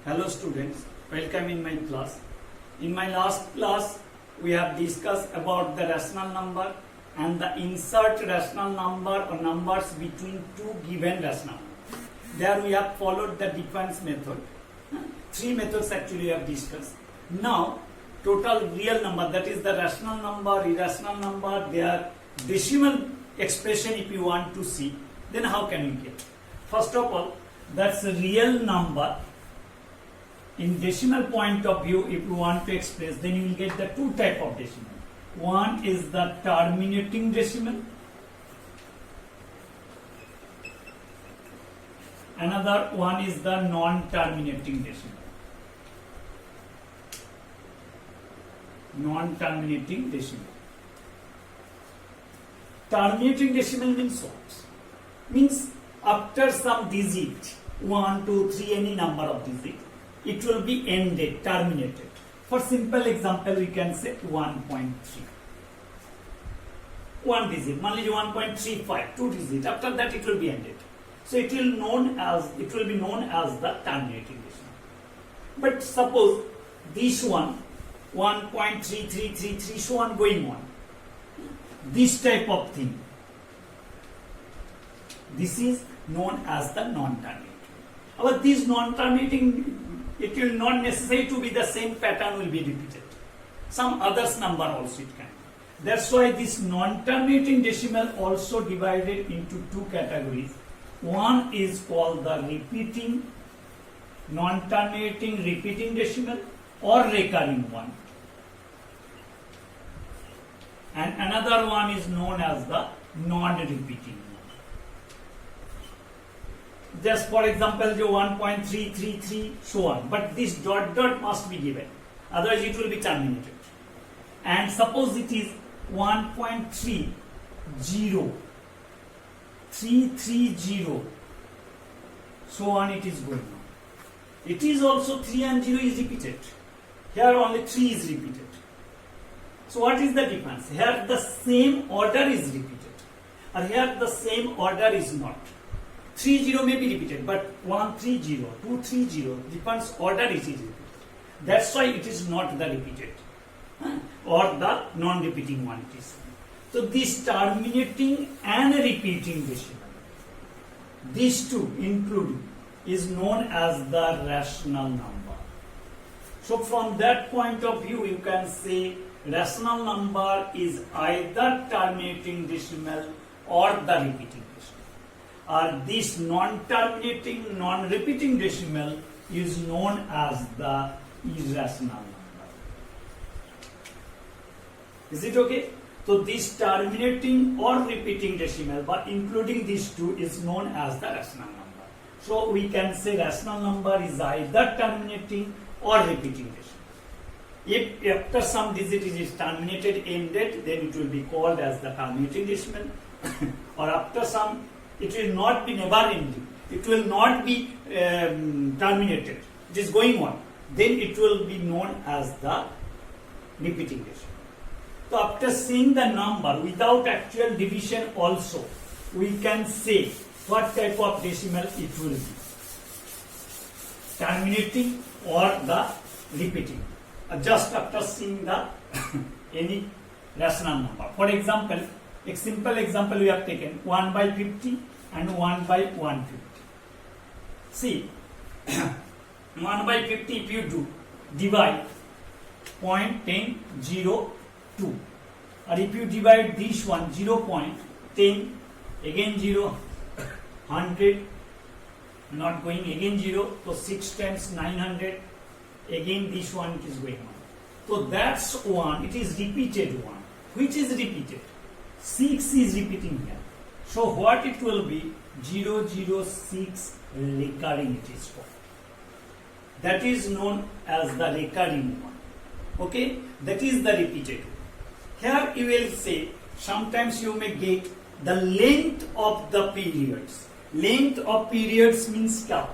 Hello students, welcome in my class. In my last class, we have discussed about the rational number and the insert rational number or numbers between two given rational numbers. There we have followed the difference method. Three methods actually we have discussed. Now, total real number, that is the rational number, irrational number, their decimal expression if you want to see, then how can you get? First of all, that's a real number. In decimal point of view, if you want to express, then you will get the two type of decimal. One is the terminating decimal. Another one is the non-terminating decimal. Non-terminating decimal. Terminating decimal means what? Means after some digit, 1, 2, 3, any number of digits, it will be ended, terminated. For simple example, we can say 1.3. One digit, only 1.35, two digits. After that, it will be ended. So it will be known as the terminating decimal. But suppose this one, 1.3333, so on going on. This type of thing. This is known as the non-terminating. But this non-terminating, it will not necessary to be the same pattern will be repeated. Some others number also it can. That's why this non-terminating decimal also divided into two categories. One is called the repeating, non-terminating repeating decimal or recurring one. And another one is known as the non-repeating one. Just for example, the 1.333, so on. But this dot must be given. Otherwise, it will be terminated. And suppose it is 1.30, 330, so on it is going on. It is also 3 and 0 is repeated. Here only 3 is repeated. So what is the difference? Here the same order is repeated. Or here the same order is not. 30 may be repeated, but 130, 230, different order is repeated. That's why it is not the repeated or the non-repeating one it is. So this terminating and repeating decimal, these two including, is known as the rational number. So from that point of view, you can say rational number is either terminating decimal or the repeating decimal. This non-terminating, non-repeating decimal is known as the irrational number. Is it okay? So this terminating or repeating decimal, but including these two, is known as the rational number. So we can say rational number is either terminating or repeating decimal. If after some digit is terminated, ended, then it will be called as the terminating decimal. Or after some, it will not be never ending. It will not be terminated. It is going on. Then it will be known as the repeating decimal. So after seeing the number without actual division also, we can say what type of decimal it will be. Terminating or the repeating. Just after seeing the any rational number. For example, a simple example we have taken 1 by 50 and 1 by 150. See, 1 by 50 if you do, divide 0.1002. Or if you divide this one 0.10, again 0, 100, not going, again 0, so 6 times 900, again this one it is going on. So that's one, it is repeated one. Which is repeated? 6 is repeating here. So what it will be? 006 recurring it is called. That is known as the recurring one. Okay? That is the repeated one. Here you will say, sometimes you may get the length of the periods. Length of periods means tau.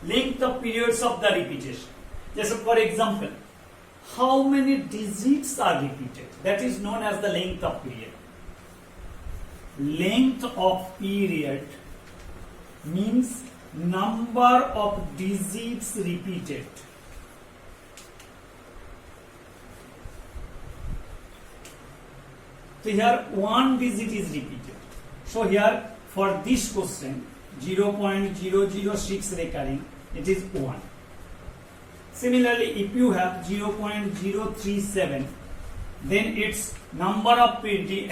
Length of periods of the repetition. Just for example, how many digits are repeated? That is known as the length of period. Length of period means number of digits repeated. So here one digit is repeated. So here for this question 0.006 recurring, it is 1. Similarly, if you have 0.037, then its number of period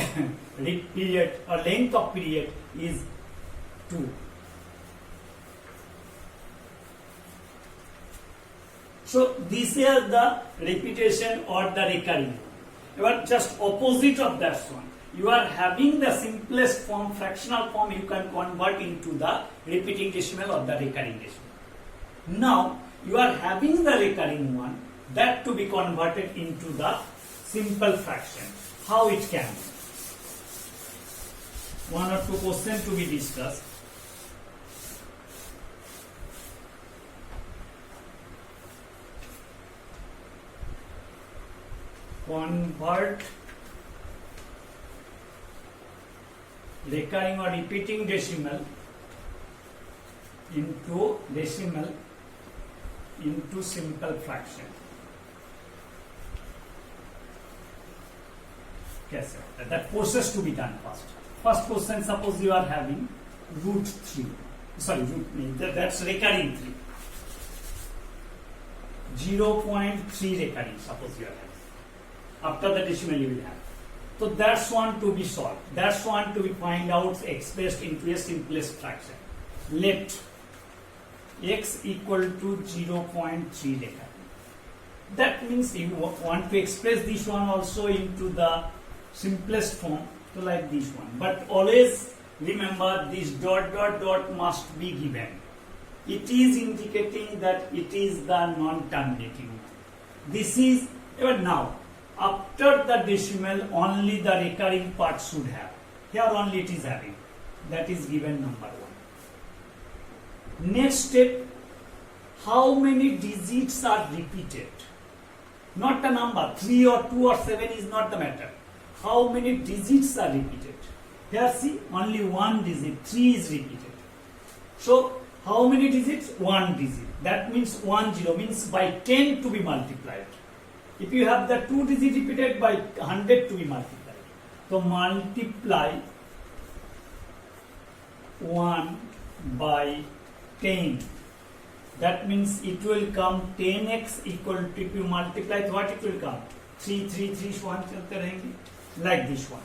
or length of period is 2. So these are the repetition or the recurring. You are just opposite of that one. You are having the simplest form, fractional form, you can convert into the repeating decimal or the recurring decimal. Now you are having the recurring one, that to be converted into the simple fraction. How it can be? One or two questions to be discussed. Convert recurring or repeating decimal into simple fraction. Okay, sir. That process to be done first. First question, suppose you are having root 3. Sorry, that's recurring 3. 0.3 recurring, suppose you are having. After the decimal you will have. So that's one to be solved. That's one to be find out, expressed into a simplest fraction. Let x equal to 0.3 recurring. That means you want to express this one also into the simplest form, so like this one. But always remember this dot dot dot must be given. It is indicating that it is the non-terminating one. This is even now. After the decimal, only the recurring part should have. Here only it is having. That is given number 1. Next step, how many digits are repeated? Not the number, 3 or 2 or 7 is not the matter. How many digits are repeated? Here see, only one digit, 3 is repeated. So, how many digits? 1 digit. That means 10 means by 10 to be multiplied. If you have the 2 digit repeated, by 100 to be multiplied. So multiply 1 by 10. That means it will come 10x equal to, if you multiply, what it will come? 3, 1 चलते रहेंगे, like this one.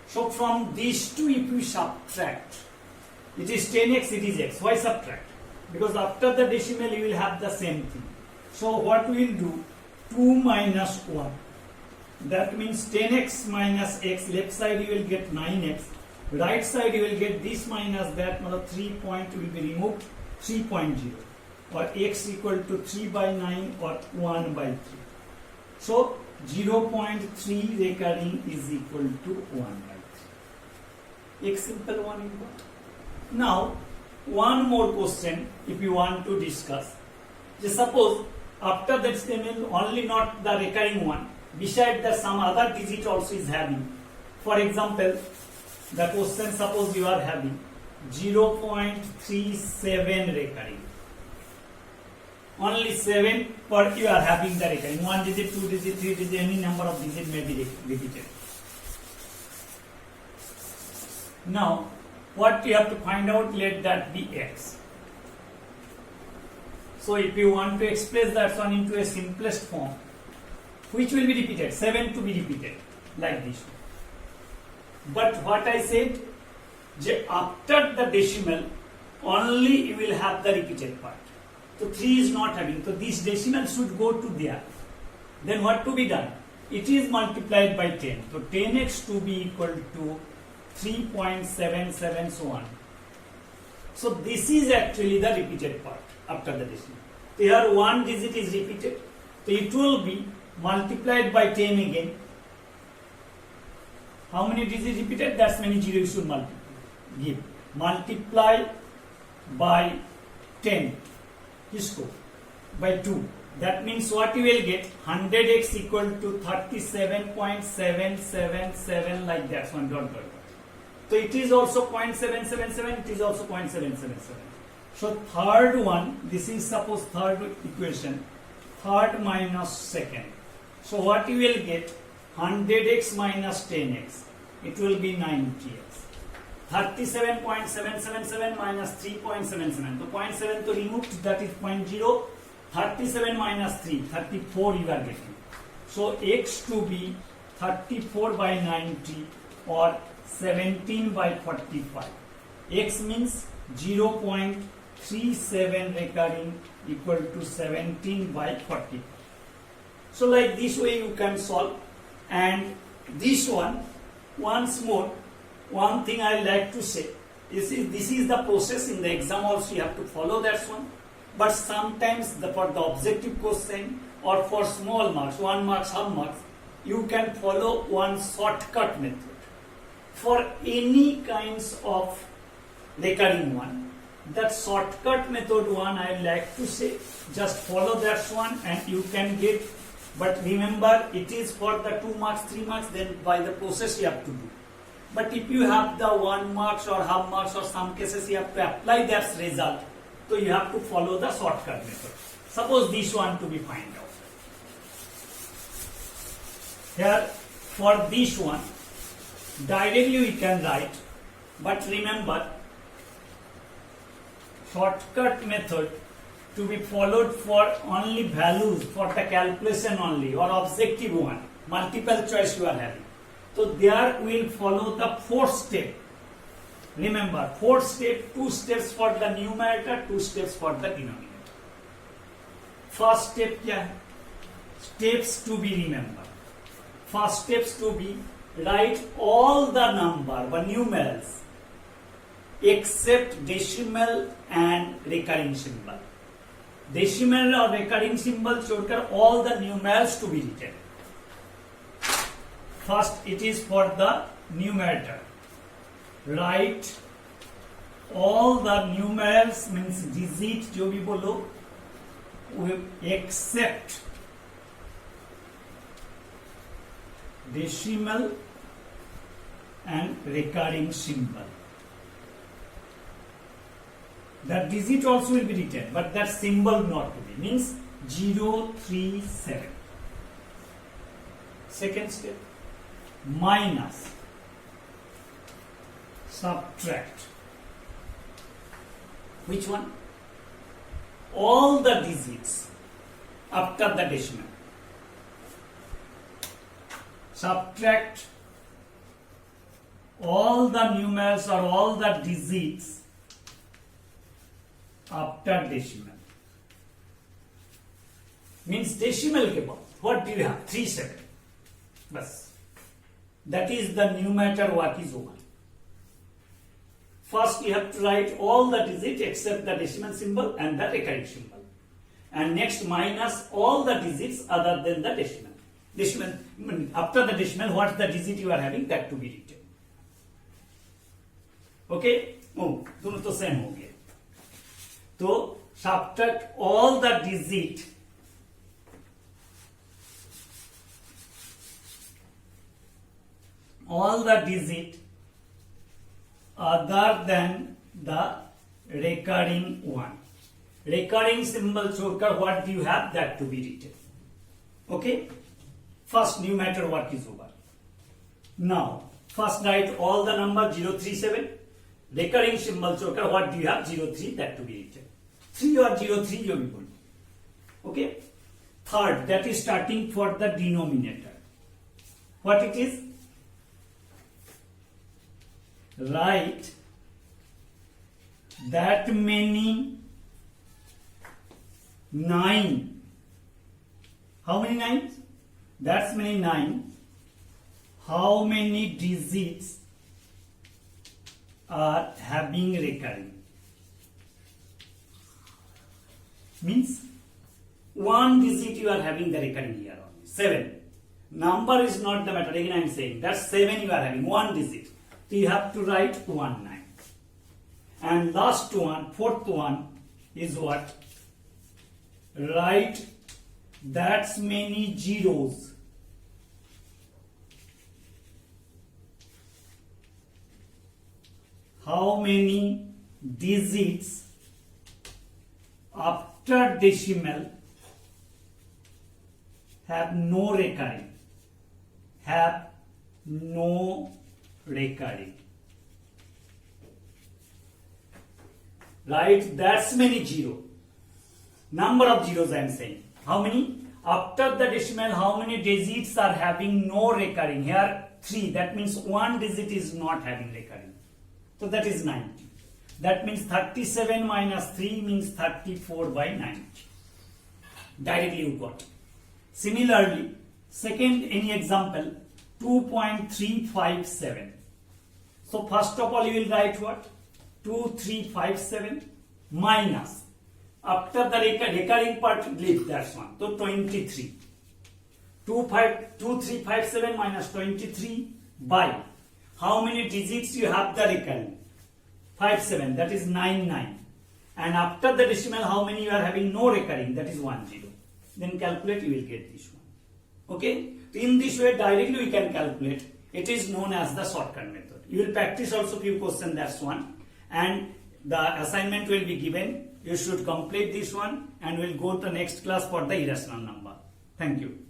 So from these two, if you subtract, it is 10x, it is x. Why subtract? Because after the decimal you will have the same thing. So what we will do? 2 minus 1. That means 10x minus x. Left side you will get 9x. Right side you will get this minus that. 3 point will be removed. 3.0. Or x equal to 3 by 9 or 1 by 3. So 0.3 recurring is equal to 1 by 3. X simple one you got. Now one more question if you want to discuss. Just suppose after that decimal only not the recurring one, beside that some other digit also is having. For example, the question suppose you are having 0.37 recurring. Only 7 per you are having the recurring. 1 digit, 2 digit, 3 digit, any number of digits may be repeated. Now, what you have to find out, let that be x. So if you want to express that one into a simplest form, which will be repeated? 7 to be repeated, like this one. But what I said, after the decimal, only you will have the repeated part. So 3 is not having. So this decimal should go to there. Then what to be done? It is multiplied by 10. So 10x to be equal to 3.77 so on. So this is actually the repeated part after the decimal. So here one digit is repeated. So it will be multiplied by 10 again. How many digits repeated? That's many zeros you should give. Multiply by 10. Isko by 2. That means what you will get? 100x equal to 37.777 like that one. So it is also 0.777. It is also 0.777. So third one, this is suppose third equation, third minus second. So what you will get? 100x minus 10x. It will be 90x. 37.777 minus 3.77. So 0.7 to removed, that is 0.0. 37 minus 3, 34 you are getting. So x to be 34 by 90 or 17 by 45. X means 0.37 recurring equal to 17 by 45. So like this way you can solve. And this one, once more, one thing I like to say, this is the process in the exam also you have to follow that one. But sometimes for the objective question or for small marks, 1 mark, half marks, you can follow one shortcut method. For any kinds of recurring one, that shortcut method one I like to say, just follow that one and you can get. But remember, it is for the 2 marks, 3 marks, then by the process you have to do. But if you have the 1 marks or half marks or some cases you have to apply that result, so you have to follow the shortcut method. Suppose this one to be find out. Here, for this one, directly we can write, but remember, shortcut method to be followed for only values, for the calculation only, or objective one, multiple choice you are having. So there we will follow the 4th step. Remember, 4th step, 2 steps for the numerator, 2 steps for the denominator. First step क्या है? Steps to be remembered. First steps to be write all the number, the numerals, except decimal and recurring symbol. Decimal or recurring symbol छोड़कर all the numerals to be written. First, it is for the numerator. Write all the numerals means digit जो भी बोलो, except decimal and recurring symbol. That digit also will be written, but that symbol not to be. Means 037. Second step, minus, subtract. Which one? All the digits after the decimal. Subtract all the numerals or all the digits after decimal. Means decimal के बाद what do you have? 37. बस. That is the numerator work is over. First you have to write all the digits except the decimal symbol and the recurring symbol. And next minus all the digits other than the decimal. Decimal, after the decimal, what's the digit you are having, that to be written. Okay? Oh, दोनों तो same हो गए. तो subtract all the digit other than the recurring one. Recurring symbol छोड़कर what do you have, that to be written. Okay? First numerator work is over. Now, first write all the number 037. Recurring symbol छोड़कर what do you have, 03, that to be written. 3 or 03 जो भी बोलो. Okay? Third, that is starting for the denominator. What it is? Write that many 9. How many 9s? That's many 9. How many digits are having recurring? Means one digit you are having the recurring here only. 7. Number is not the matter. Again I am saying that's 7 you are having, one digit. So you have to write 19. And last one, fourth one is what? Write that many zeros. How many digits after decimal have no recurring. Have no recurring. Right? That's many zero. Number of zeros I am saying. How many? After the decimal, how many digits are having no recurring? Here 3. That means one digit is not having recurring. So that is 90. That means 37 minus 3 means 34 by 90. Directly you got. Similarly, second any example 2.357. So first of all you will write what? 2357 minus. After the recurring part, leave that one. So 23. 2357 minus 23 by how many digits you have the recurring? 57, that is 99. And after the decimal, how many you are having no recurring? That is 10. Then calculate, you will get this one. Okay? So in this way, directly we can calculate. It is known as the shortcut method. You will practice also few questions, that's one. And the assignment will be given. You should complete this one and we'll go to the next class for the irrational number. Thank you.